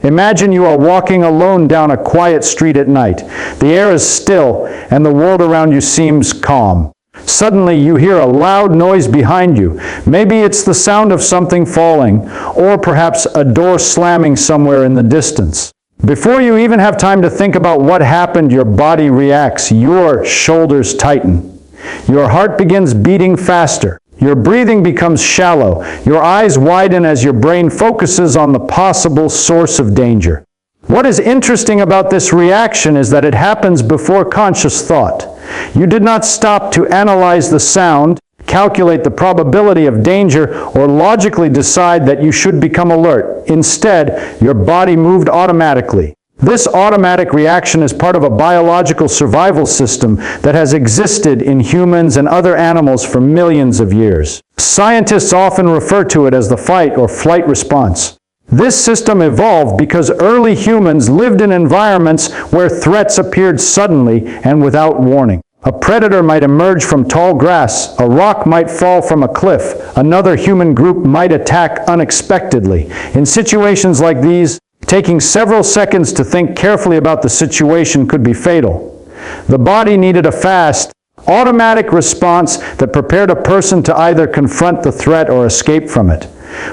Imagine you are walking alone down a quiet street at night. The air is still, and the world around you seems calm. Suddenly, you hear a loud noise behind you. Maybe it's the sound of something falling, or perhaps a door slamming somewhere in the distance. Before you even have time to think about what happened, your body reacts. Your shoulders tighten. Your heart begins beating faster. Your breathing becomes shallow. Your eyes widen as your brain focuses on the possible source of danger. What is interesting about this reaction is that it happens before conscious thought. You did not stop to analyze the sound, calculate the probability of danger, or logically decide that you should become alert. Instead, your body moved automatically. This automatic reaction is part of a biological survival system that has existed in humans and other animals for millions of years. Scientists often refer to it as the fight or flight response. This system evolved because early humans lived in environments where threats appeared suddenly and without warning. A predator might emerge from tall grass, a rock might fall from a cliff, another human group might attack unexpectedly. In situations like these, taking several seconds to think carefully about the situation could be fatal. The body needed a fast, automatic response that prepared a person to either confront the threat or escape from it.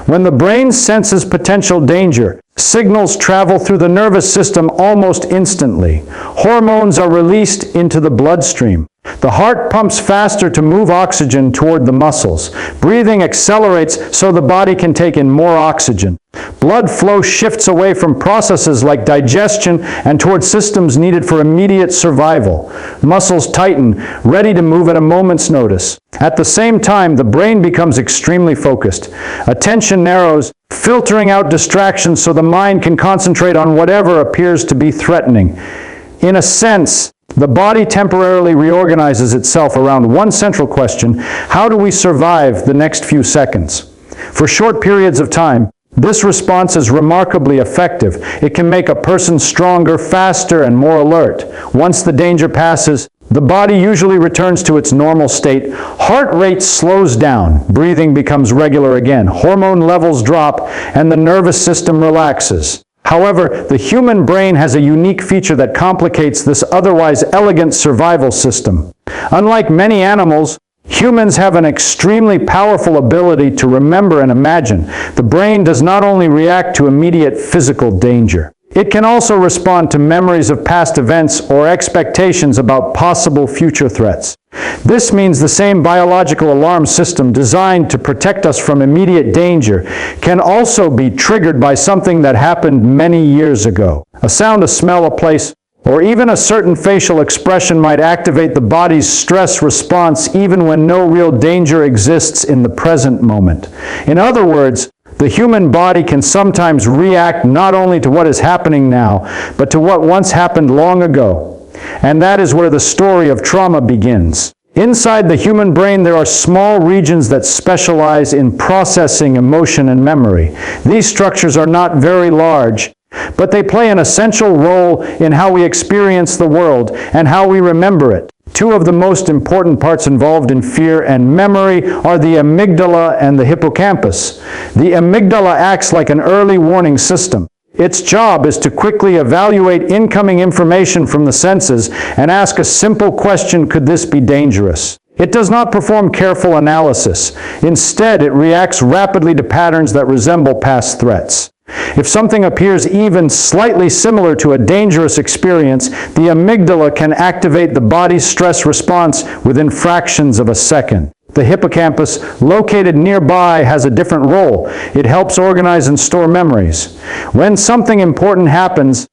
When the brain senses potential danger, signals travel through the nervous system almost instantly. Hormones are released into the bloodstream. The heart pumps faster to move oxygen toward the muscles. Breathing accelerates so the body can take in more oxygen. Blood flow shifts away from processes like digestion and toward systems needed for immediate survival. Muscles tighten, ready to move at a moment's notice. At the same time, the brain becomes extremely focused. Attention narrows, filtering out distractions so the mind can concentrate on whatever appears to be threatening. In a sense, the body temporarily reorganizes itself around one central question: how do we survive the next few seconds? For short periods of time, this response is remarkably effective. It can make a person stronger, faster, and more alert. Once the danger passes, the body usually returns to its normal state. Heart rate slows down, breathing becomes regular again, hormone levels drop, and the nervous system relaxes. However, the human brain has a unique feature that complicates this otherwise elegant survival system. Unlike many animals, humans have an extremely powerful ability to remember and imagine. The brain does not only react to immediate physical danger. It can also respond to memories of past events or expectations about possible future threats. This means the same biological alarm system designed to protect us from immediate danger can also be triggered by something that happened many years ago. A sound, a smell, a place, or even a certain facial expression might activate the body's stress response even when no real danger exists in the present moment. In other words, the human body can sometimes react not only to what is happening now, but to what once happened long ago. And that is where the story of trauma begins. Inside the human brain, there are small regions that specialize in processing emotion and memory. These structures are not very large, but they play an essential role in how we experience the world and how we remember it. Two of the most important parts involved in fear and memory are the amygdala and the hippocampus. The amygdala acts like an early warning system. Its job is to quickly evaluate incoming information from the senses and ask a simple question: could this be dangerous? It does not perform careful analysis. Instead, it reacts rapidly to patterns that resemble past threats. If something appears even slightly similar to a dangerous experience, the amygdala can activate the body's stress response within fractions of a second. The hippocampus, located nearby, has a different role. It helps organize and store memories. When something important happens,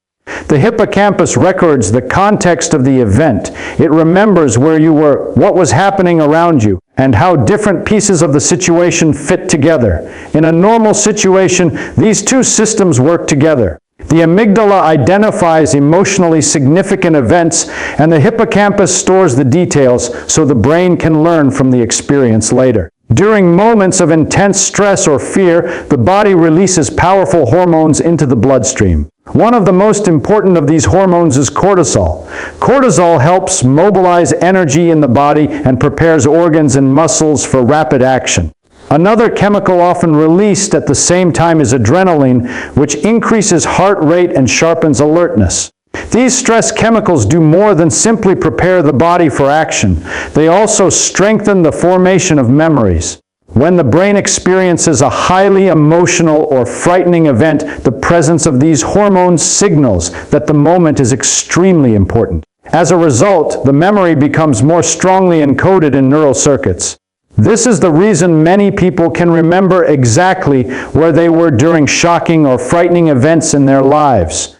the hippocampus records the context of the event. It remembers where you were, what was happening around you, and how different pieces of the situation fit together. In a normal situation, these two systems work together. The amygdala identifies emotionally significant events, and the hippocampus stores the details so the brain can learn from the experience later. During moments of intense stress or fear, the body releases powerful hormones into the bloodstream. One of the most important of these hormones is cortisol. Cortisol helps mobilize energy in the body and prepares organs and muscles for rapid action. Another chemical often released at the same time is adrenaline, which increases heart rate and sharpens alertness. These stress chemicals do more than simply prepare the body for action. They also strengthen the formation of memories. When the brain experiences a highly emotional or frightening event, the presence of these hormones signals that the moment is extremely important. As a result, the memory becomes more strongly encoded in neural circuits. This is the reason many people can remember exactly where they were during shocking or frightening events in their lives.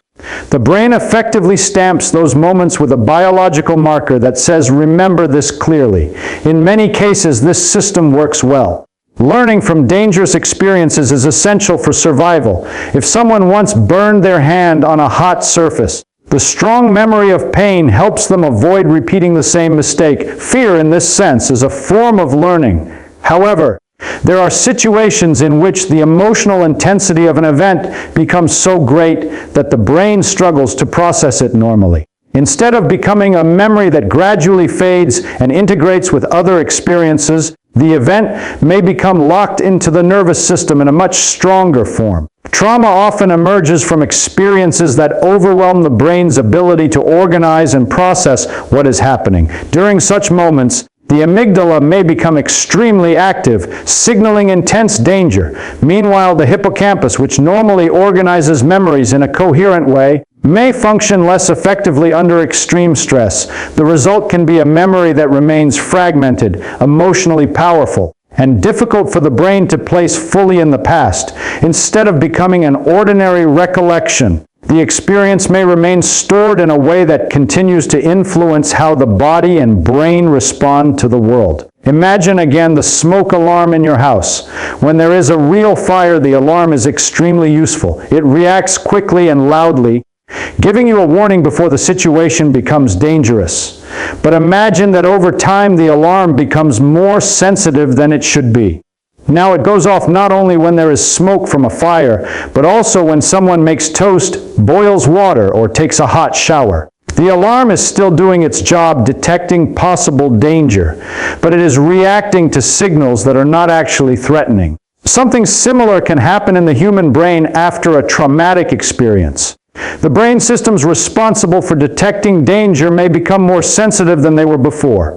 The brain effectively stamps those moments with a biological marker that says, "Remember this clearly." In many cases, this system works well. Learning from dangerous experiences is essential for survival. If someone once burned their hand on a hot surface, the strong memory of pain helps them avoid repeating the same mistake. Fear, in this sense, is a form of learning. However, there are situations in which the emotional intensity of an event becomes so great that the brain struggles to process it normally. Instead of becoming a memory that gradually fades and integrates with other experiences, the event may become locked into the nervous system in a much stronger form. Trauma often emerges from experiences that overwhelm the brain's ability to organize and process what is happening. During such moments, the amygdala may become extremely active, signaling intense danger. Meanwhile, the hippocampus, which normally organizes memories in a coherent way, may function less effectively under extreme stress. The result can be a memory that remains fragmented, emotionally powerful, and difficult for the brain to place fully in the past. Instead of becoming an ordinary recollection, the experience may remain stored in a way that continues to influence how the body and brain respond to the world. Imagine again the smoke alarm in your house. When there is a real fire, the alarm is extremely useful. It reacts quickly and loudly, giving you a warning before the situation becomes dangerous. But imagine that over time the alarm becomes more sensitive than it should be. Now it goes off not only when there is smoke from a fire, but also when someone makes toast, boils water, or takes a hot shower. The alarm is still doing its job detecting possible danger, but it is reacting to signals that are not actually threatening. Something similar can happen in the human brain after a traumatic experience. The brain systems responsible for detecting danger may become more sensitive than they were before.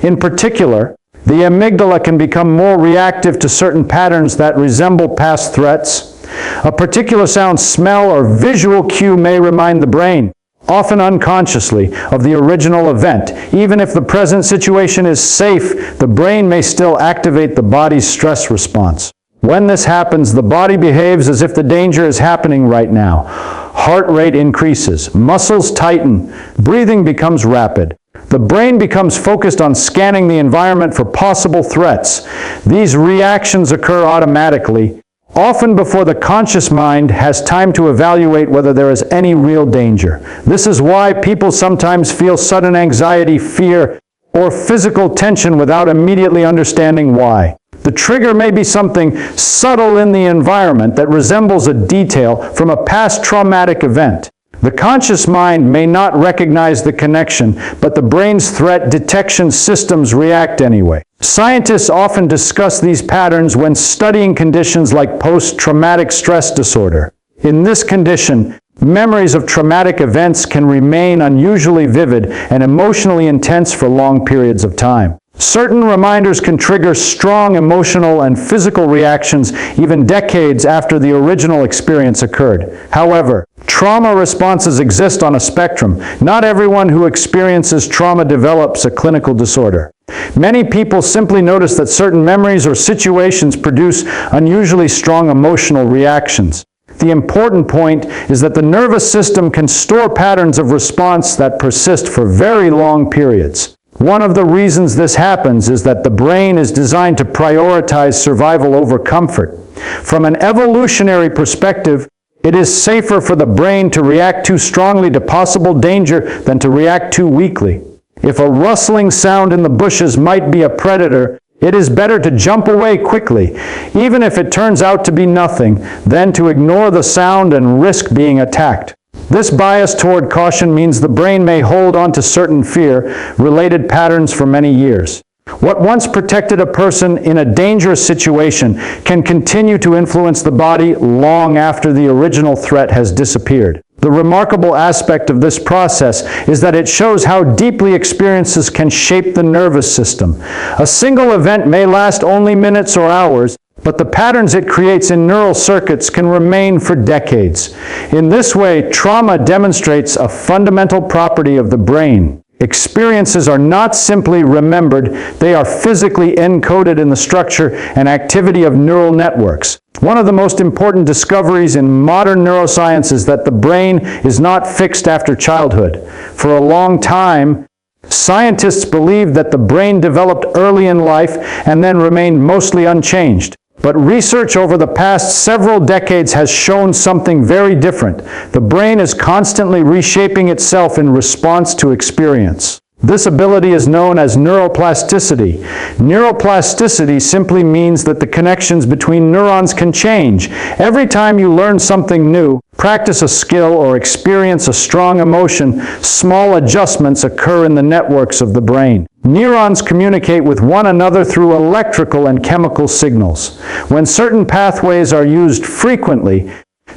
In particular, the amygdala can become more reactive to certain patterns that resemble past threats. A particular sound, smell, or visual cue may remind the brain, often unconsciously, of the original event. Even if the present situation is safe, the brain may still activate the body's stress response. When this happens, the body behaves as if the danger is happening right now. Heart rate increases, muscles tighten, breathing becomes rapid. The brain becomes focused on scanning the environment for possible threats. These reactions occur automatically, often before the conscious mind has time to evaluate whether there is any real danger. This is why people sometimes feel sudden anxiety, fear, or physical tension without immediately understanding why. The trigger may be something subtle in the environment that resembles a detail from a past traumatic event. The conscious mind may not recognize the connection, but the brain's threat detection systems react anyway. Scientists often discuss these patterns when studying conditions like post-traumatic stress disorder. In this condition, memories of traumatic events can remain unusually vivid and emotionally intense for long periods of time. Certain reminders can trigger strong emotional and physical reactions even decades after the original experience occurred. However, trauma responses exist on a spectrum. Not everyone who experiences trauma develops a clinical disorder. Many people simply notice that certain memories or situations produce unusually strong emotional reactions. The important point is that the nervous system can store patterns of response that persist for very long periods. One of the reasons this happens is that the brain is designed to prioritize survival over comfort. From an evolutionary perspective, it is safer for the brain to react too strongly to possible danger than to react too weakly. If a rustling sound in the bushes might be a predator, it is better to jump away quickly, even if it turns out to be nothing, than to ignore the sound and risk being attacked. This bias toward caution means the brain may hold on to certain fear-related patterns for many years. What once protected a person in a dangerous situation can continue to influence the body long after the original threat has disappeared. The remarkable aspect of this process is that it shows how deeply experiences can shape the nervous system. A single event may last only minutes or hours, but the patterns it creates in neural circuits can remain for decades. In this way, trauma demonstrates a fundamental property of the brain. Experiences are not simply remembered, they are physically encoded in the structure and activity of neural networks. One of the most important discoveries in modern neuroscience is that the brain is not fixed after childhood. For a long time, scientists believed that the brain developed early in life and then remained mostly unchanged. But research over the past several decades has shown something very different. The brain is constantly reshaping itself in response to experience. This ability is known as neuroplasticity. Neuroplasticity simply means that the connections between neurons can change. Every time you learn something new, practice a skill, or experience a strong emotion, small adjustments occur in the networks of the brain. Neurons communicate with one another through electrical and chemical signals. When certain pathways are used frequently,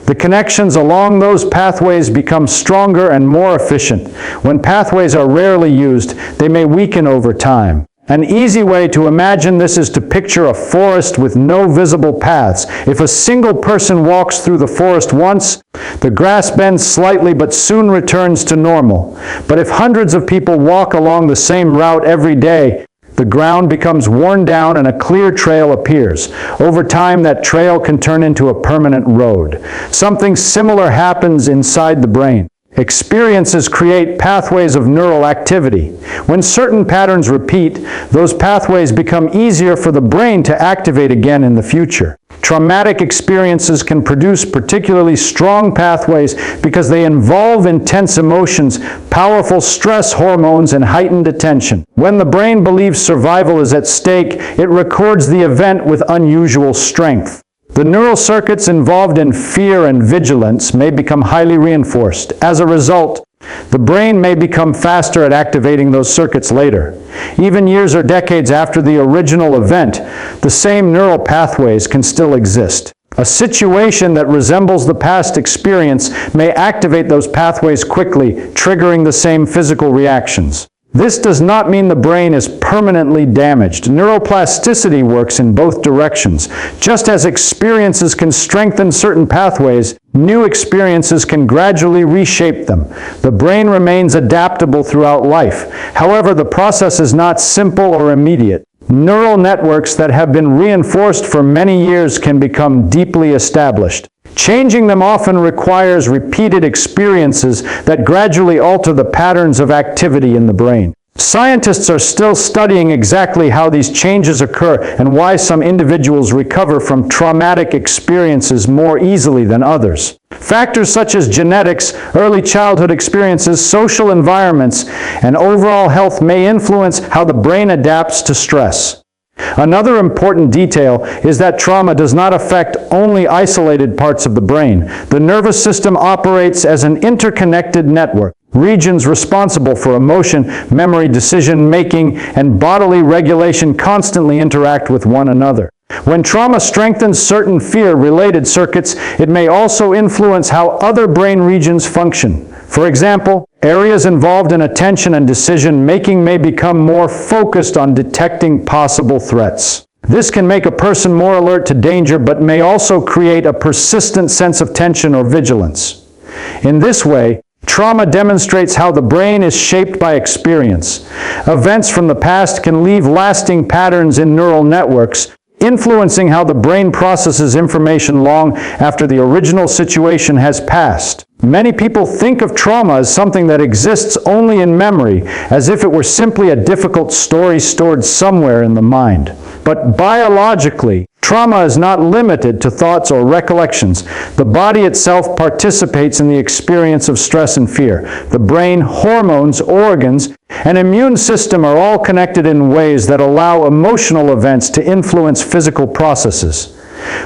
the connections along those pathways become stronger and more efficient. When pathways are rarely used, they may weaken over time. An easy way to imagine this is to picture a forest with no visible paths. If a single person walks through the forest once, the grass bends slightly but soon returns to normal. But if hundreds of people walk along the same route every day, the ground becomes worn down and a clear trail appears. Over time, that trail can turn into a permanent road. Something similar happens inside the brain. Experiences create pathways of neural activity. When certain patterns repeat, those pathways become easier for the brain to activate again in the future. Traumatic experiences can produce particularly strong pathways because they involve intense emotions, powerful stress hormones, and heightened attention. When the brain believes survival is at stake, it records the event with unusual strength. The neural circuits involved in fear and vigilance may become highly reinforced. As a result, the brain may become faster at activating those circuits later. Even years or decades after the original event, the same neural pathways can still exist. A situation that resembles the past experience may activate those pathways quickly, triggering the same physical reactions. This does not mean the brain is permanently damaged. Neuroplasticity works in both directions. Just as experiences can strengthen certain pathways, new experiences can gradually reshape them. The brain remains adaptable throughout life. However, the process is not simple or immediate. Neural networks that have been reinforced for many years can become deeply established. Changing them often requires repeated experiences that gradually alter the patterns of activity in the brain. Scientists are still studying exactly how these changes occur and why some individuals recover from traumatic experiences more easily than others. Factors such as genetics, early childhood experiences, social environments, and overall health may influence how the brain adapts to stress. Another important detail is that trauma does not affect only isolated parts of the brain. The nervous system operates as an interconnected network. Regions responsible for emotion, memory, decision-making, and bodily regulation constantly interact with one another. When trauma strengthens certain fear-related circuits, it may also influence how other brain regions function. For example, areas involved in attention and decision-making may become more focused on detecting possible threats. This can make a person more alert to danger, but may also create a persistent sense of tension or vigilance. In this way, trauma demonstrates how the brain is shaped by experience. Events from the past can leave lasting patterns in neural networks, influencing how the brain processes information long after the original situation has passed. Many people think of trauma as something that exists only in memory, as if it were simply a difficult story stored somewhere in the mind. But biologically, trauma is not limited to thoughts or recollections. The body itself participates in the experience of stress and fear. The brain, hormones, organs, and immune system are all connected in ways that allow emotional events to influence physical processes.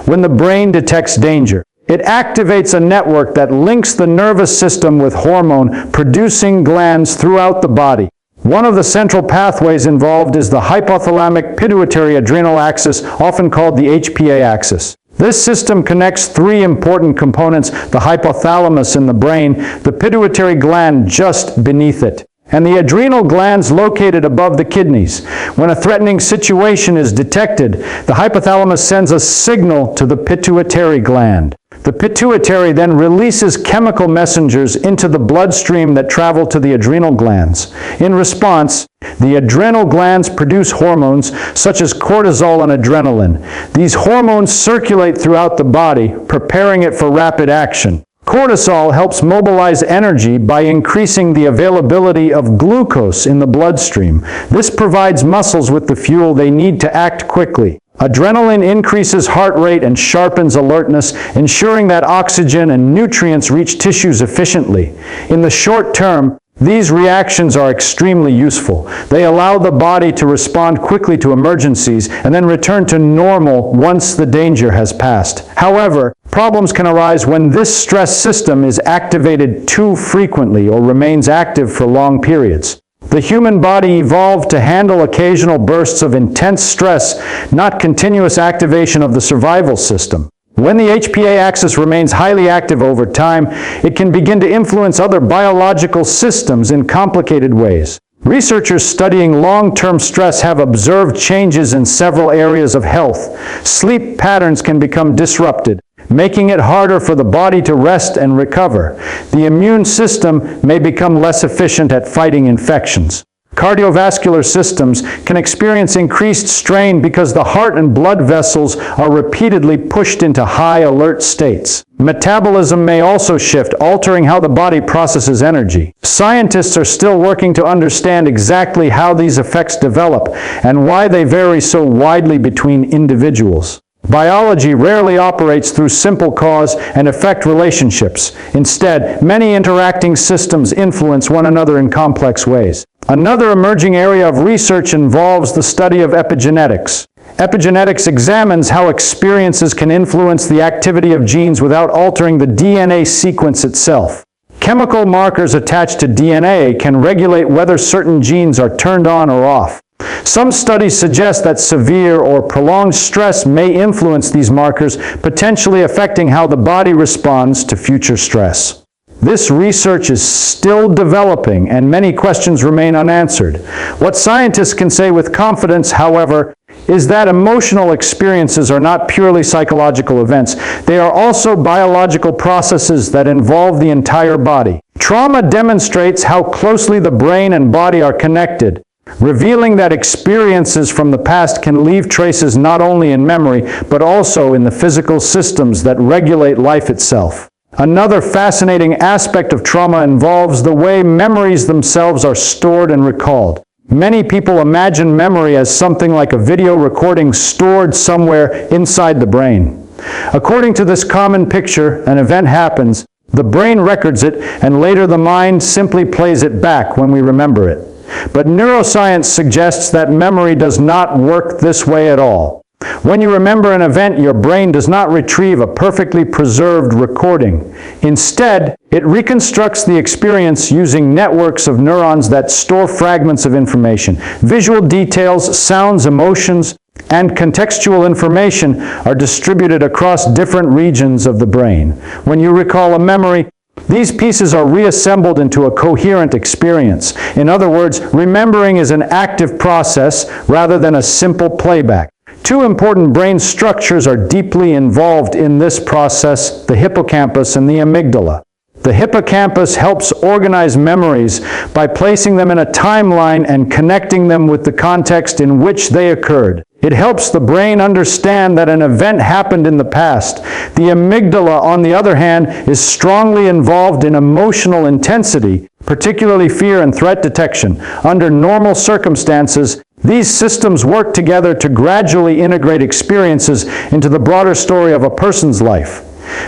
When the brain detects danger, it activates a network that links the nervous system with hormone-producing glands throughout the body. One of the central pathways involved is the hypothalamic pituitary adrenal axis, often called the HPA axis. This system connects three important components: the hypothalamus in the brain, the pituitary gland just beneath it, and the adrenal glands located above the kidneys. When a threatening situation is detected, the hypothalamus sends a signal to the pituitary gland. The pituitary then releases chemical messengers into the bloodstream that travel to the adrenal glands. In response, the adrenal glands produce hormones such as cortisol and adrenaline. These hormones circulate throughout the body, preparing it for rapid action. Cortisol helps mobilize energy by increasing the availability of glucose in the bloodstream. This provides muscles with the fuel they need to act quickly. Adrenaline increases heart rate and sharpens alertness, ensuring that oxygen and nutrients reach tissues efficiently. In the short term, these reactions are extremely useful. They allow the body to respond quickly to emergencies and then return to normal once the danger has passed. However, problems can arise when this stress system is activated too frequently or remains active for long periods. The human body evolved to handle occasional bursts of intense stress, not continuous activation of the survival system. When the HPA axis remains highly active over time, it can begin to influence other biological systems in complicated ways. Researchers studying long-term stress have observed changes in several areas of health. Sleep patterns can become disrupted, making it harder for the body to rest and recover. The immune system may become less efficient at fighting infections. Cardiovascular systems can experience increased strain because the heart and blood vessels are repeatedly pushed into high alert states. Metabolism may also shift, altering how the body processes energy. Scientists are still working to understand exactly how these effects develop and why they vary so widely between individuals. Biology rarely operates through simple cause and effect relationships. Instead, many interacting systems influence one another in complex ways. Another emerging area of research involves the study of epigenetics. Epigenetics examines how experiences can influence the activity of genes without altering the DNA sequence itself. Chemical markers attached to DNA can regulate whether certain genes are turned on or off. Some studies suggest that severe or prolonged stress may influence these markers, potentially affecting how the body responds to future stress. This research is still developing, and many questions remain unanswered. What scientists can say with confidence, however, is that emotional experiences are not purely psychological events. They are also biological processes that involve the entire body. Trauma demonstrates how closely the brain and body are connected, revealing that experiences from the past can leave traces not only in memory, but also in the physical systems that regulate life itself. Another fascinating aspect of trauma involves the way memories themselves are stored and recalled. Many people imagine memory as something like a video recording stored somewhere inside the brain. According to this common picture, an event happens, the brain records it, and later the mind simply plays it back when we remember it. But neuroscience suggests that memory does not work this way at all. When you remember an event, your brain does not retrieve a perfectly preserved recording. Instead, it reconstructs the experience using networks of neurons that store fragments of information. Visual details, sounds, emotions, and contextual information are distributed across different regions of the brain. When you recall a memory, these pieces are reassembled into a coherent experience. In other words, remembering is an active process rather than a simple playback. Two important brain structures are deeply involved in this process: the hippocampus and the amygdala. The hippocampus helps organize memories by placing them in a timeline and connecting them with the context in which they occurred. It helps the brain understand that an event happened in the past. The amygdala, on the other hand, is strongly involved in emotional intensity, particularly fear and threat detection. Under normal circumstances, these systems work together to gradually integrate experiences into the broader story of a person's life.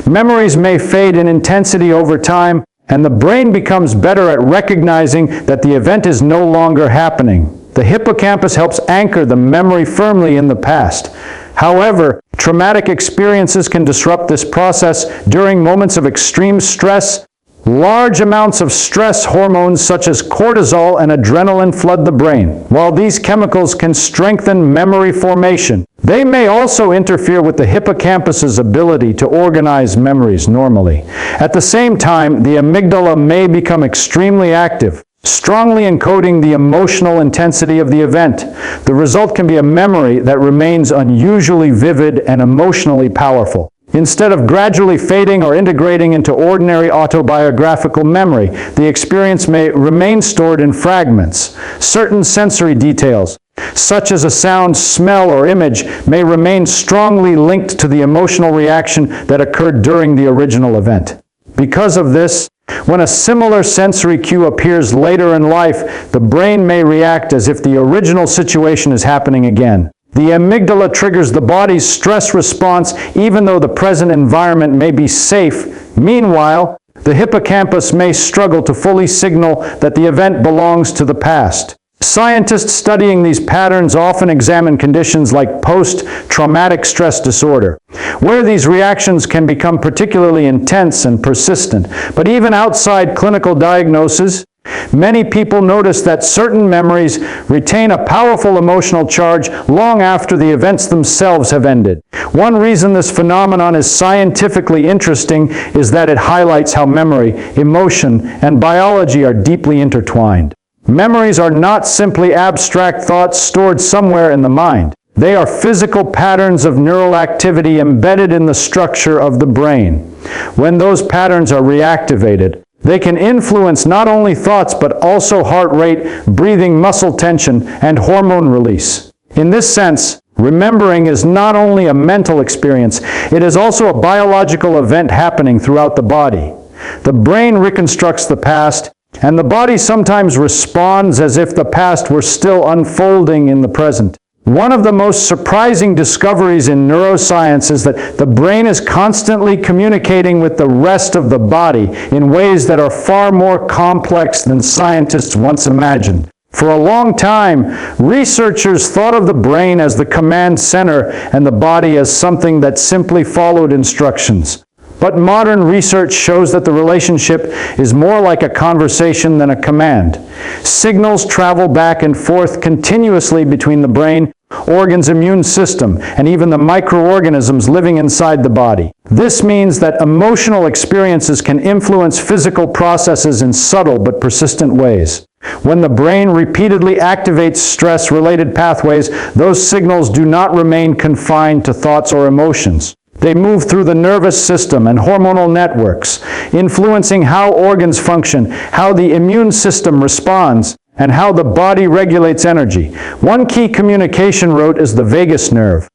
Memories may fade in intensity over time, and the brain becomes better at recognizing that the event is no longer happening. The hippocampus helps anchor the memory firmly in the past. However, traumatic experiences can disrupt this process. During moments of extreme stress, Large amounts of stress hormones such as cortisol and adrenaline flood the brain. While these chemicals can strengthen memory formation, they may also interfere with the hippocampus's ability to organize memories normally. At the same time, the amygdala may become extremely active, strongly encoding the emotional intensity of the event. The result can be a memory that remains unusually vivid and emotionally powerful. Instead of gradually fading or integrating into ordinary autobiographical memory, the experience may remain stored in fragments. Certain sensory details, such as a sound, smell, or image, may remain strongly linked to the emotional reaction that occurred during the original event. Because of this, when a similar sensory cue appears later in life, the brain may react as if the original situation is happening again. The amygdala triggers the body's stress response even though the present environment may be safe. Meanwhile, the hippocampus may struggle to fully signal that the event belongs to the past. Scientists studying these patterns often examine conditions like post-traumatic stress disorder, where these reactions can become particularly intense and persistent. But even outside clinical diagnosis, many people notice that certain memories retain a powerful emotional charge long after the events themselves have ended. One reason this phenomenon is scientifically interesting is that it highlights how memory, emotion, and biology are deeply intertwined. Memories are not simply abstract thoughts stored somewhere in the mind. They are physical patterns of neural activity embedded in the structure of the brain. When those patterns are reactivated, they can influence not only thoughts but also heart rate, breathing, muscle tension, and hormone release. In this sense, remembering is not only a mental experience, it is also a biological event happening throughout the body. The brain reconstructs the past, and the body sometimes responds as if the past were still unfolding in the present. One of the most surprising discoveries in neuroscience is that the brain is constantly communicating with the rest of the body in ways that are far more complex than scientists once imagined. For a long time, researchers thought of the brain as the command center and the body as something that simply followed instructions. But modern research shows that the relationship is more like a conversation than a command. Signals travel back and forth continuously between the brain, organs, immune system, and even the microorganisms living inside the body. This means that emotional experiences can influence physical processes in subtle but persistent ways. When the brain repeatedly activates stress-related pathways, those signals do not remain confined to thoughts or emotions. They move through the nervous system and hormonal networks, influencing how organs function, how the immune system responds, and how the body regulates energy. One key communication route is the vagus nerve,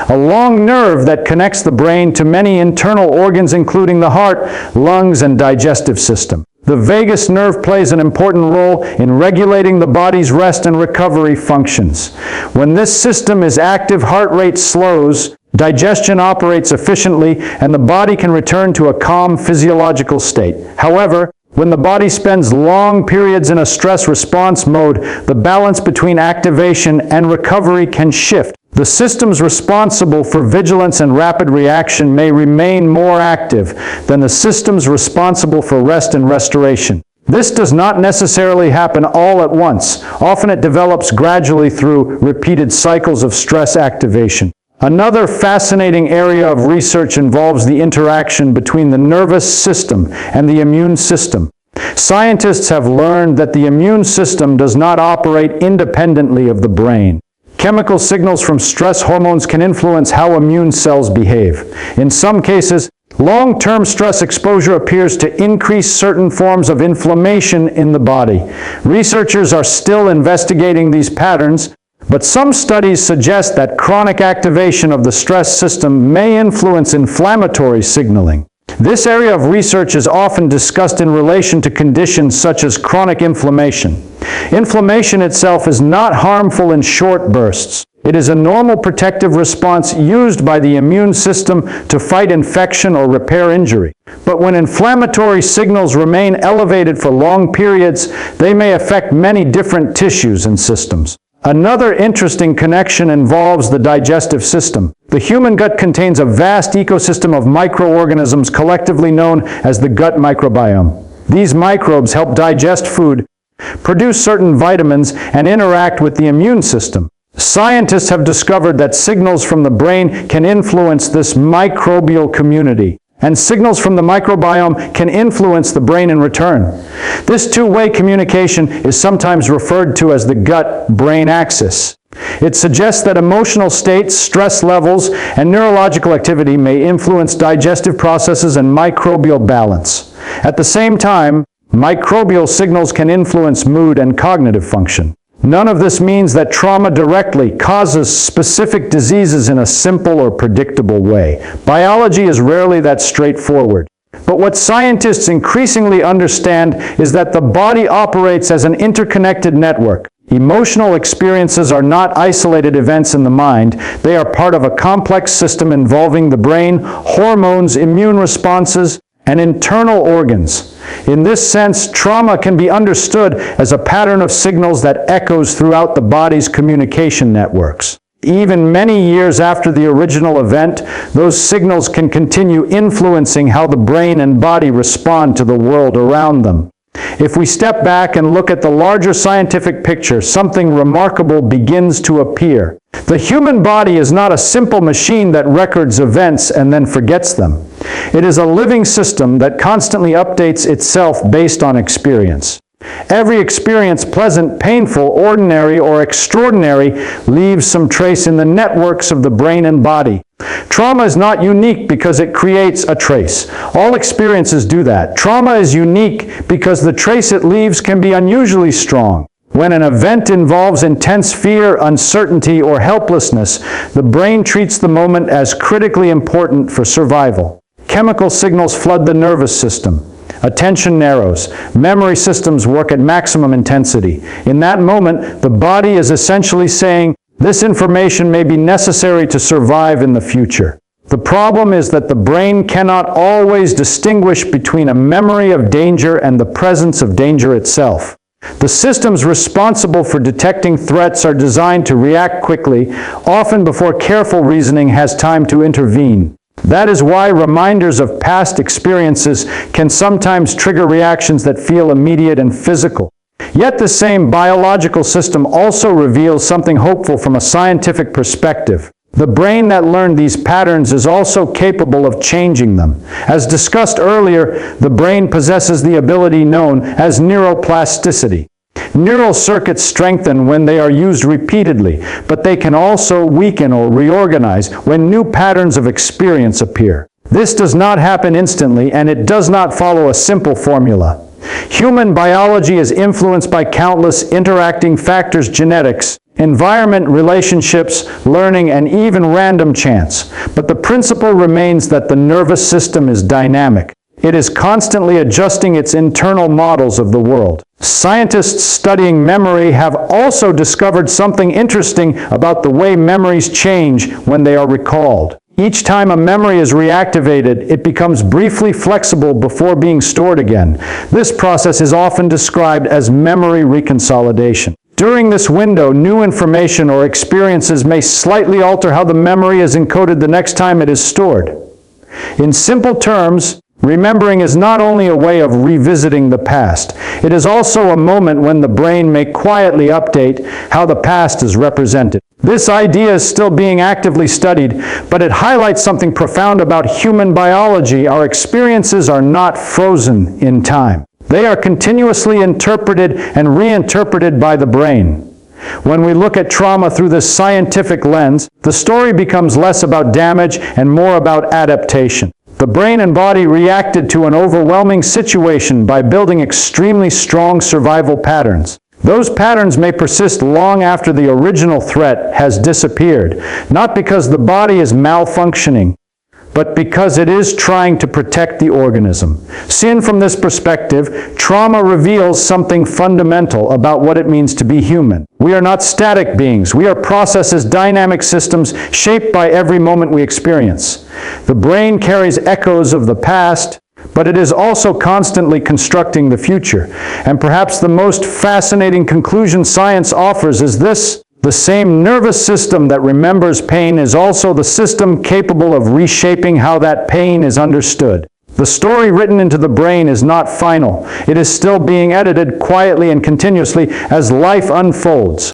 a long nerve that connects the brain to many internal organs including the heart, lungs, and digestive system. The vagus nerve plays an important role in regulating the body's rest and recovery functions. When this system is active, heart rate slows, digestion operates efficiently, and the body can return to a calm physiological state. However, when the body spends long periods in a stress response mode, the balance between activation and recovery can shift. The systems responsible for vigilance and rapid reaction may remain more active than the systems responsible for rest and restoration. This does not necessarily happen all at once. Often it develops gradually through repeated cycles of stress activation. Another fascinating area of research involves the interaction between the nervous system and the immune system. Scientists have learned that the immune system does not operate independently of the brain. Chemical signals from stress hormones can influence how immune cells behave. In some cases, long-term stress exposure appears to increase certain forms of inflammation in the body. Researchers are still investigating these patterns, but some studies suggest that chronic activation of the stress system may influence inflammatory signaling. This area of research is often discussed in relation to conditions such as chronic inflammation. Inflammation itself is not harmful in short bursts. It is a normal protective response used by the immune system to fight infection or repair injury. But when inflammatory signals remain elevated for long periods, they may affect many different tissues and systems. Another interesting connection involves the digestive system. The human gut contains a vast ecosystem of microorganisms collectively known as the gut microbiome. These microbes help digest food, produce certain vitamins, and interact with the immune system. Scientists have discovered that signals from the brain can influence this microbial community, and signals from the microbiome can influence the brain in return. This two-way communication is sometimes referred to as the gut-brain axis. It suggests that emotional states, stress levels, and neurological activity may influence digestive processes and microbial balance. At the same time, microbial signals can influence mood and cognitive function. None of this means that trauma directly causes specific diseases in a simple or predictable way. Biology is rarely that straightforward. But what scientists increasingly understand is that the body operates as an interconnected network. Emotional experiences are not isolated events in the mind. They are part of a complex system involving the brain, hormones, immune responses, and internal organs. In this sense, trauma can be understood as a pattern of signals that echoes throughout the body's communication networks. Even many years after the original event, those signals can continue influencing how the brain and body respond to the world around them. If we step back and look at the larger scientific picture, something remarkable begins to appear. The human body is not a simple machine that records events and then forgets them. It is a living system that constantly updates itself based on experience. Every experience, pleasant, painful, ordinary, or extraordinary, leaves some trace in the networks of the brain and body. Trauma is not unique because it creates a trace. All experiences do that. Trauma is unique because the trace it leaves can be unusually strong. When an event involves intense fear, uncertainty, or helplessness, the brain treats the moment as critically important for survival. Chemical signals flood the nervous system. Attention narrows. Memory systems work at maximum intensity. In that moment, the body is essentially saying, this information may be necessary to survive in the future. The problem is that the brain cannot always distinguish between a memory of danger and the presence of danger itself. The systems responsible for detecting threats are designed to react quickly, often before careful reasoning has time to intervene. That is why reminders of past experiences can sometimes trigger reactions that feel immediate and physical. Yet the same biological system also reveals something hopeful from a scientific perspective. The brain that learned these patterns is also capable of changing them. As discussed earlier, the brain possesses the ability known as neuroplasticity. Neural circuits strengthen when they are used repeatedly, but they can also weaken or reorganize when new patterns of experience appear. This does not happen instantly, and it does not follow a simple formula. Human biology is influenced by countless interacting factors: genetics, environment, relationships, learning, and even random chance. But the principle remains that the nervous system is dynamic. It is constantly adjusting its internal models of the world. Scientists studying memory have also discovered something interesting about the way memories change when they are recalled. Each time a memory is reactivated, it becomes briefly flexible before being stored again. This process is often described as memory reconsolidation. During this window, new information or experiences may slightly alter how the memory is encoded the next time it is stored. In simple terms, remembering is not only a way of revisiting the past, it is also a moment when the brain may quietly update how the past is represented. This idea is still being actively studied, but it highlights something profound about human biology. Our experiences are not frozen in time. They are continuously interpreted and reinterpreted by the brain. When we look at trauma through this scientific lens, the story becomes less about damage and more about adaptation. The brain and body reacted to an overwhelming situation by building extremely strong survival patterns. Those patterns may persist long after the original threat has disappeared, not because the body is malfunctioning, but because it is trying to protect the organism. Seen from this perspective, trauma reveals something fundamental about what it means to be human. We are not static beings. We are processes, dynamic systems shaped by every moment we experience. The brain carries echoes of the past, but it is also constantly constructing the future. And perhaps the most fascinating conclusion science offers is this: the same nervous system that remembers pain is also the system capable of reshaping how that pain is understood. The story written into the brain is not final. It is still being edited quietly and continuously as life unfolds.